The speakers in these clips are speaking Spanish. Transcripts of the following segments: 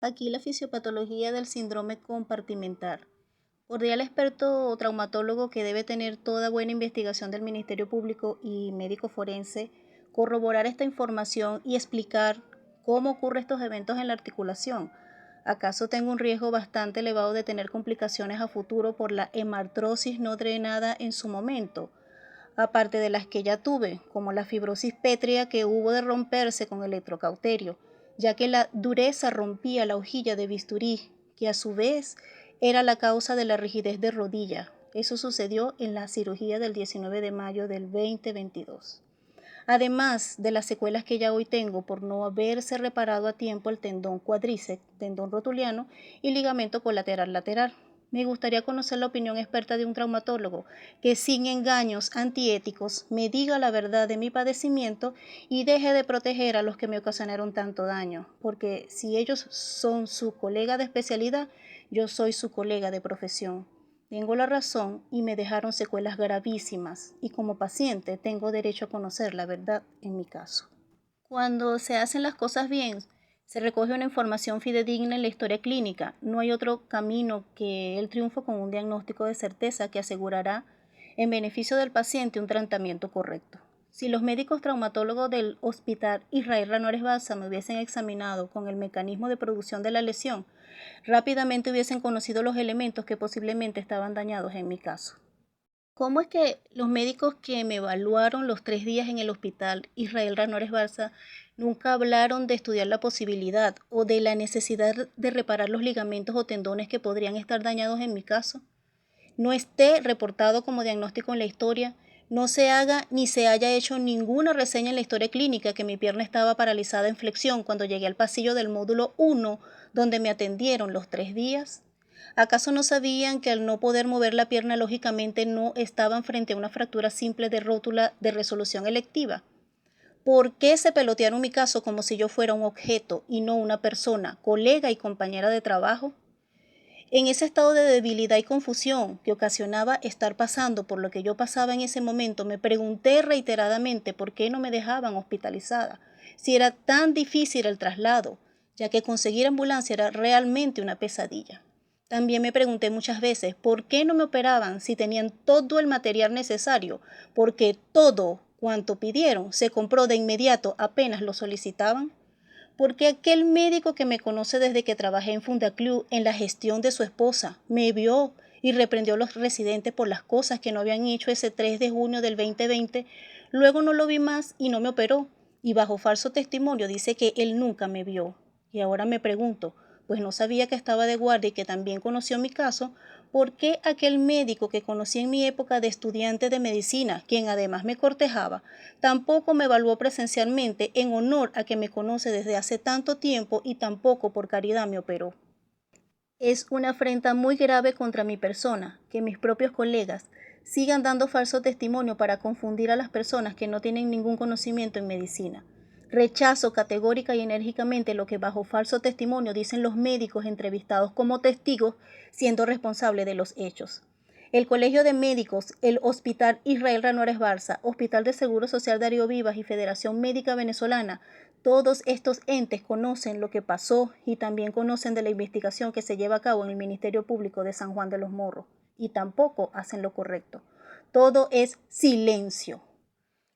Aquí la fisiopatología del síndrome compartimental. Podría el experto o traumatólogo que debe tener toda buena investigación del Ministerio Público y médico forense corroborar esta información y explicar cómo ocurren estos eventos en la articulación. ¿Acaso tengo un riesgo bastante elevado de tener complicaciones a futuro por la hemartrosis no drenada en su momento? Aparte de las que ya tuve, como la fibrosis pétrea que hubo de romperse con electrocauterio, ya que la dureza rompía la hojilla de bisturí, que a su vez era la causa de la rigidez de rodilla. Eso sucedió en la cirugía del 19 de mayo del 2022. Además de las secuelas que ya hoy tengo por no haberse reparado a tiempo el tendón cuádriceps, tendón rotuliano y ligamento colateral lateral. Me gustaría conocer la opinión experta de un traumatólogo que sin engaños antiéticos me diga la verdad de mi padecimiento y deje de proteger a los que me ocasionaron tanto daño, porque si ellos son su colega de especialidad, yo soy su colega de profesión. Tengo la razón y me dejaron secuelas gravísimas y como paciente tengo derecho a conocer la verdad en mi caso. Cuando se hacen las cosas bien, se recoge una información fidedigna en la historia clínica. No hay otro camino que el triunfo con un diagnóstico de certeza que asegurará en beneficio del paciente un tratamiento correcto. Si los médicos traumatólogos del Hospital Israel Ranores Balsa me hubiesen examinado con el mecanismo de producción de la lesión, rápidamente hubiesen conocido los elementos que posiblemente estaban dañados en mi caso. ¿Cómo es que los médicos que me evaluaron los 3 días en el hospital Israel Ranores Balsa nunca hablaron de estudiar la posibilidad o de la necesidad de reparar los ligamentos o tendones que podrían estar dañados en mi caso? No esté reportado como diagnóstico en la historia, no se haga ni se haya hecho ninguna reseña en la historia clínica que mi pierna estaba paralizada en flexión cuando llegué al pasillo del módulo 1 donde me atendieron los 3 días. ¿Acaso no sabían que al no poder mover la pierna lógicamente no estaban frente a una fractura simple de rótula de resolución electiva? ¿Por qué se pelotearon mi caso como si yo fuera un objeto y no una persona, colega y compañera de trabajo? En ese estado de debilidad y confusión que ocasionaba estar pasando por lo que yo pasaba en ese momento, me pregunté reiteradamente por qué no me dejaban hospitalizada, si era tan difícil el traslado, ya que conseguir ambulancia era realmente una pesadilla. También me pregunté muchas veces por qué no me operaban si tenían todo el material necesario, porque todo cuanto pidieron se compró de inmediato apenas lo solicitaban. Porque aquel médico que me conoce desde que trabajé en Fundaclub en la gestión de su esposa me vio y reprendió a los residentes por las cosas que no habían hecho ese 3 de junio del 2020, luego no lo vi más y no me operó, y bajo falso testimonio dice que él nunca me vio. Y ahora me pregunto, pues no sabía que estaba de guardia y que también conoció mi caso, ¿por qué aquel médico que conocí en mi época de estudiante de medicina, quien además me cortejaba, tampoco me evaluó presencialmente en honor a que me conoce desde hace tanto tiempo y tampoco por caridad me operó? Es una afrenta muy grave contra mi persona, que mis propios colegas sigan dando falso testimonio para confundir a las personas que no tienen ningún conocimiento en medicina. Rechazo categórica y enérgicamente lo que bajo falso testimonio dicen los médicos entrevistados como testigos, siendo responsables de los hechos. El Colegio de Médicos, el Hospital Israel Ranores Barça, Hospital de Seguro Social Darío Vivas y Federación Médica Venezolana, todos estos entes conocen lo que pasó y también conocen de la investigación que se lleva a cabo en el Ministerio Público de San Juan de los Morros y tampoco hacen lo correcto. Todo es silencio.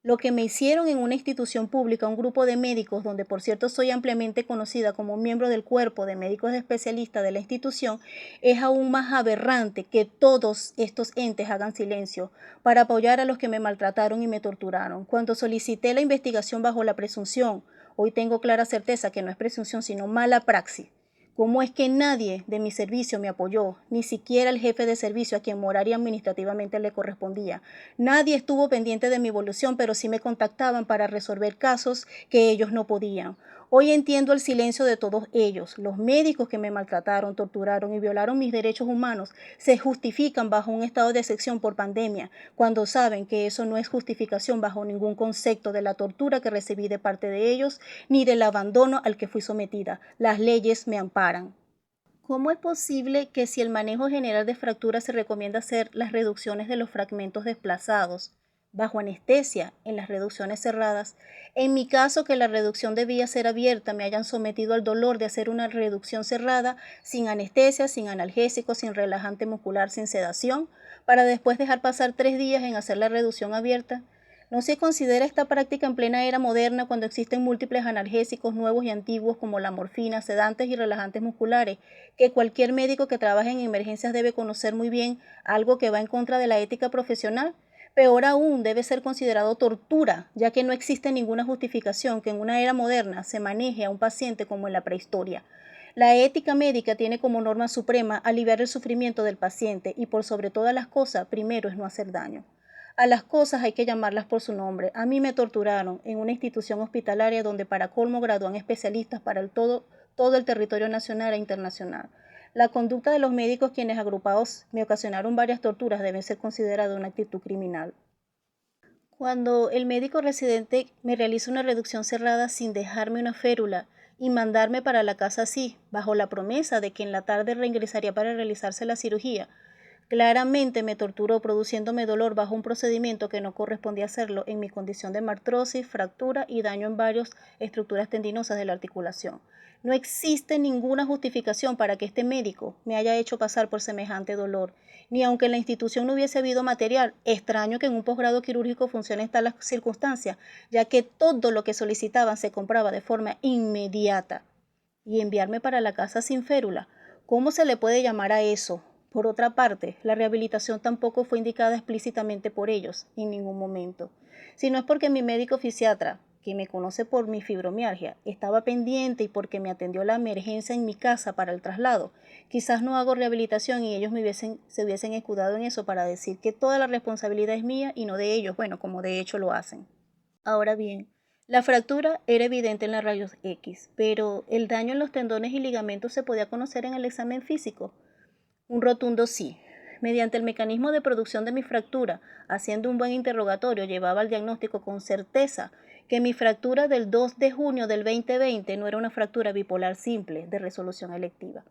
Lo que me hicieron en una institución pública, un grupo de médicos, donde por cierto soy ampliamente conocida como miembro del cuerpo de médicos especialistas de la institución, es aún más aberrante que todos estos entes hagan silencio para apoyar a los que me maltrataron y me torturaron. Cuando solicité la investigación bajo la presunción, hoy tengo clara certeza que no es presunción, sino mala praxis. ¿Cómo es que nadie de mi servicio me apoyó? Ni siquiera el jefe de servicio a quien moral y administrativamente le correspondía. Nadie estuvo pendiente de mi evolución, pero sí me contactaban para resolver casos que ellos no podían. Hoy entiendo el silencio de todos ellos. Los médicos que me maltrataron, torturaron y violaron mis derechos humanos se justifican bajo un estado de excepción por pandemia, cuando saben que eso no es justificación bajo ningún concepto de la tortura que recibí de parte de ellos, ni del abandono al que fui sometida. Las leyes me amparan. ¿Cómo es posible que si el manejo general de fracturas se recomienda hacer las reducciones de los fragmentos desplazados, bajo anestesia en las reducciones cerradas. En mi caso, que la reducción debía ser abierta, me hayan sometido al dolor de hacer una reducción cerrada sin anestesia, sin analgésico, sin relajante muscular, sin sedación, para después dejar pasar 3 días en hacer la reducción abierta. No se considera esta práctica en plena era moderna cuando existen múltiples analgésicos nuevos y antiguos como la morfina, sedantes y relajantes musculares, que cualquier médico que trabaje en emergencias debe conocer muy bien, algo que va en contra de la ética profesional. Peor aún, debe ser considerado tortura, ya que no existe ninguna justificación que en una era moderna se maneje a un paciente como en la prehistoria. La ética médica tiene como norma suprema aliviar el sufrimiento del paciente y por sobre todas las cosas, primero es no hacer daño. A las cosas hay que llamarlas por su nombre. A mí me torturaron en una institución hospitalaria donde para colmo gradúan especialistas para todo el territorio nacional e internacional. La conducta de los médicos quienes agrupados me ocasionaron varias torturas debe ser considerada una actitud criminal. Cuando el médico residente me realiza una reducción cerrada sin dejarme una férula y mandarme para la casa así, bajo la promesa de que en la tarde reingresaría para realizarse la cirugía, claramente me torturó produciéndome dolor bajo un procedimiento que no correspondía hacerlo en mi condición de artrosis, fractura y daño en varias estructuras tendinosas de la articulación. No existe ninguna justificación para que este médico me haya hecho pasar por semejante dolor, ni aunque en la institución no hubiese habido material. Extraño que en un posgrado quirúrgico funcione en tal circunstancia, ya que todo lo que solicitaban se compraba de forma inmediata. Y enviarme para la casa sin férula, ¿cómo se le puede llamar a eso? Por otra parte, la rehabilitación tampoco fue indicada explícitamente por ellos en ningún momento. Si no es porque mi médico fisiatra, que me conoce por mi fibromialgia, estaba pendiente y porque me atendió la emergencia en mi casa para el traslado, quizás no hago rehabilitación y ellos se hubiesen escudado en eso para decir que toda la responsabilidad es mía y no de ellos, bueno, como de hecho lo hacen. Ahora bien, la fractura era evidente en la rayos X, pero el daño en los tendones y ligamentos se podía conocer en el examen físico. Un rotundo sí. Mediante el mecanismo de producción de mi fractura, haciendo un buen interrogatorio, llevaba al diagnóstico con certeza que mi fractura del 2 de junio del 2020 no era una fractura bipolar simple de resolución electiva.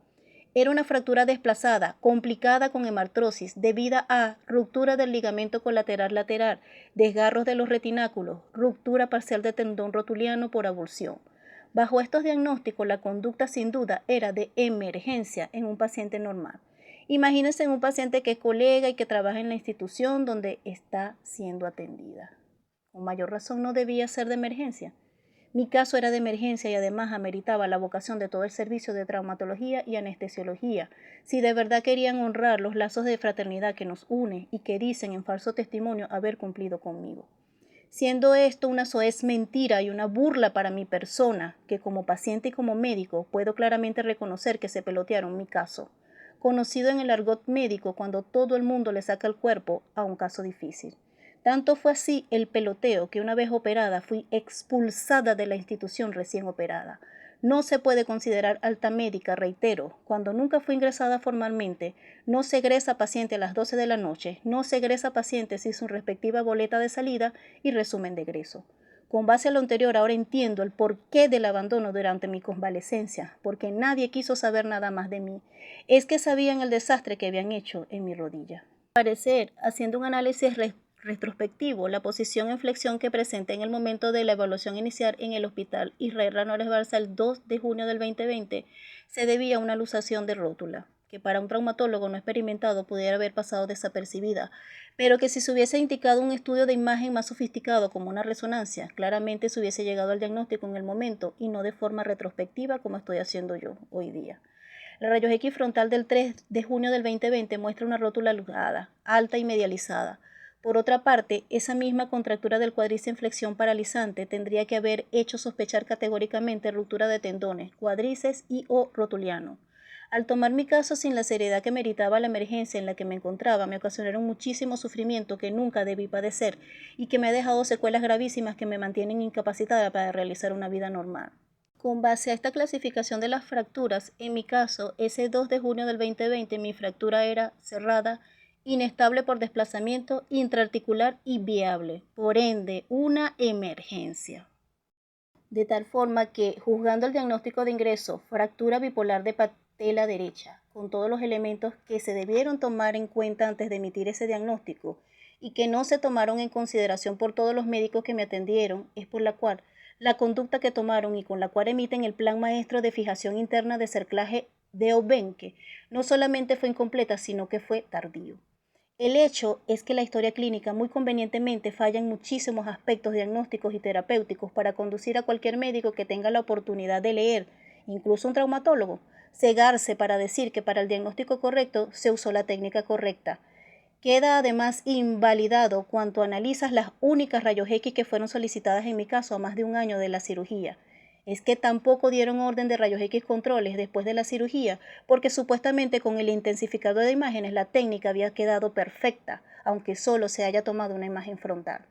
Era una fractura desplazada, complicada con hemartrosis, debida a ruptura del ligamento colateral lateral, desgarros de los retináculos, ruptura parcial de tendón rotuliano por avulsión. Bajo estos diagnósticos, la conducta sin duda era de emergencia en un paciente normal. Imagínense en un paciente que es colega y que trabaja en la institución donde está siendo atendida. Con mayor razón no debía ser de emergencia. Mi caso era de emergencia y además ameritaba la vocación de todo el servicio de traumatología y anestesiología, si de verdad querían honrar los lazos de fraternidad que nos une y que dicen en falso testimonio haber cumplido conmigo. Siendo esto una soez mentira y una burla para mi persona, que como paciente y como médico puedo claramente reconocer que se pelotearon mi caso, conocido en el argot médico cuando todo el mundo le saca el cuerpo a un caso difícil. Tanto fue así el peloteo que una vez operada fui expulsada de la institución recién operada. No se puede considerar alta médica, reitero, cuando nunca fue ingresada formalmente, no se egresa paciente a las 12 de la noche, no se egresa paciente sin su respectiva boleta de salida y resumen de egreso. Con base a lo anterior, ahora entiendo el porqué del abandono durante mi convalecencia, porque nadie quiso saber nada más de mí. Es que sabían el desastre que habían hecho en mi rodilla. Al parecer, haciendo un análisis retrospectivo, la posición en flexión que presenté en el momento de la evaluación inicial en el hospital Israel Ranores Barça el 2 de junio del 2020 se debía a una luxación de rótula, que para un traumatólogo no experimentado pudiera haber pasado desapercibida, pero que si se hubiese indicado un estudio de imagen más sofisticado como una resonancia, claramente se hubiese llegado al diagnóstico en el momento y no de forma retrospectiva como estoy haciendo yo hoy día. La rayos X frontal del 3 de junio del 2020 muestra una rótula luxada, alta y medializada. Por otra parte, esa misma contractura del cuádriceps en flexión paralizante tendría que haber hecho sospechar categóricamente ruptura de tendones, cuádriceps y o rotuliano. Al tomar mi caso sin la seriedad que meritaba la emergencia en la que me encontraba, me ocasionaron muchísimo sufrimiento que nunca debí padecer y que me ha dejado secuelas gravísimas que me mantienen incapacitada para realizar una vida normal. Con base a esta clasificación de las fracturas, en mi caso, ese 2 de junio del 2020, mi fractura era cerrada, inestable por desplazamiento, intraarticular y viable, por ende, una emergencia. De tal forma que, juzgando el diagnóstico de ingreso, fractura bipolar de patela derecha, con todos los elementos que se debieron tomar en cuenta antes de emitir ese diagnóstico, y que no se tomaron en consideración por todos los médicos que me atendieron, es por la cual la conducta que tomaron y con la cual emiten el Plan Maestro de Fijación Interna de Cerclaje de Obenque no solamente fue incompleta, sino que fue tardío. El hecho es que la historia clínica muy convenientemente falla en muchísimos aspectos diagnósticos y terapéuticos para conducir a cualquier médico que tenga la oportunidad de leer, incluso un traumatólogo, cegarse para decir que para el diagnóstico correcto se usó la técnica correcta. Queda además invalidado cuando analizas las únicas rayos X que fueron solicitadas en mi caso a más de un año de la cirugía. Es que tampoco dieron orden de rayos X controles después de la cirugía, porque supuestamente con el intensificador de imágenes la técnica había quedado perfecta, aunque solo se haya tomado una imagen frontal.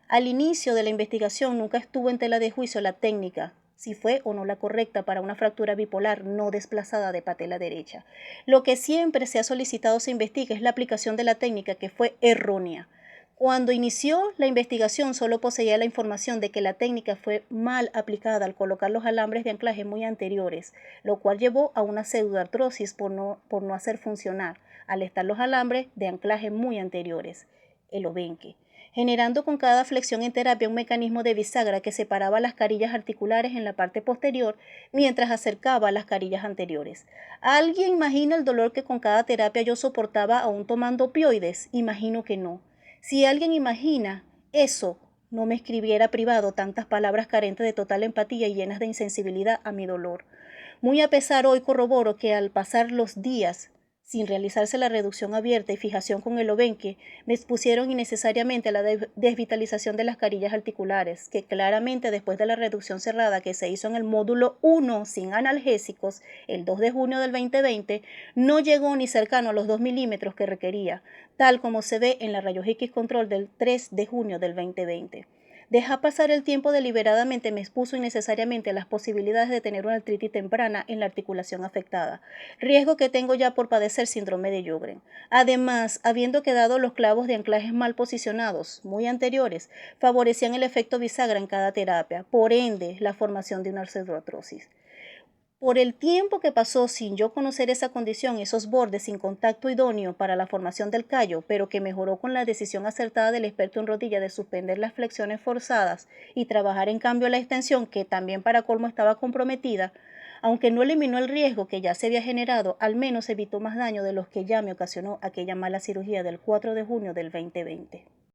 Al inicio de la investigación nunca estuvo en tela de juicio la técnica, si fue o no la correcta para una fractura bipolar no desplazada de patela derecha. Lo que siempre se ha solicitado se investigue es la aplicación de la técnica que fue errónea. Cuando inició la investigación solo poseía la información de que la técnica fue mal aplicada al colocar los alambres de anclaje muy anteriores, lo cual llevó a una pseudoartrosis por no hacer funcionar, al estar los alambres de anclaje muy anteriores, el obenque, generando con cada flexión en terapia un mecanismo de bisagra que separaba las carillas articulares en la parte posterior mientras acercaba las carillas anteriores. ¿Alguien imagina el dolor que con cada terapia yo soportaba aún tomando opioides? Imagino que no. Si alguien imagina eso, no me escribiera privado tantas palabras carentes de total empatía y llenas de insensibilidad a mi dolor. Muy a pesar hoy corroboro que al pasar los días sin realizarse la reducción abierta y fijación con el obenque, me expusieron innecesariamente a la desvitalización de las carillas articulares, que claramente después de la reducción cerrada que se hizo en el módulo 1 sin analgésicos el 2 de junio del 2020, no llegó ni cercano a los 2 milímetros que requería, tal como se ve en la rayos X control del 3 de junio del 2020. Dejar pasar el tiempo deliberadamente me expuso innecesariamente a las posibilidades de tener una artritis temprana en la articulación afectada, riesgo que tengo ya por padecer síndrome de Sjögren. Además, habiendo quedado los clavos de anclajes mal posicionados, muy anteriores, favorecían el efecto bisagra en cada terapia, por ende, la formación de una artrosis. Por el tiempo que pasó sin yo conocer esa condición, esos bordes sin contacto idóneo para la formación del callo, pero que mejoró con la decisión acertada del experto en rodilla de suspender las flexiones forzadas y trabajar en cambio la extensión, que también para colmo estaba comprometida, aunque no eliminó el riesgo que ya se había generado, al menos evitó más daño de los que ya me ocasionó aquella mala cirugía del 4 de junio del 2020.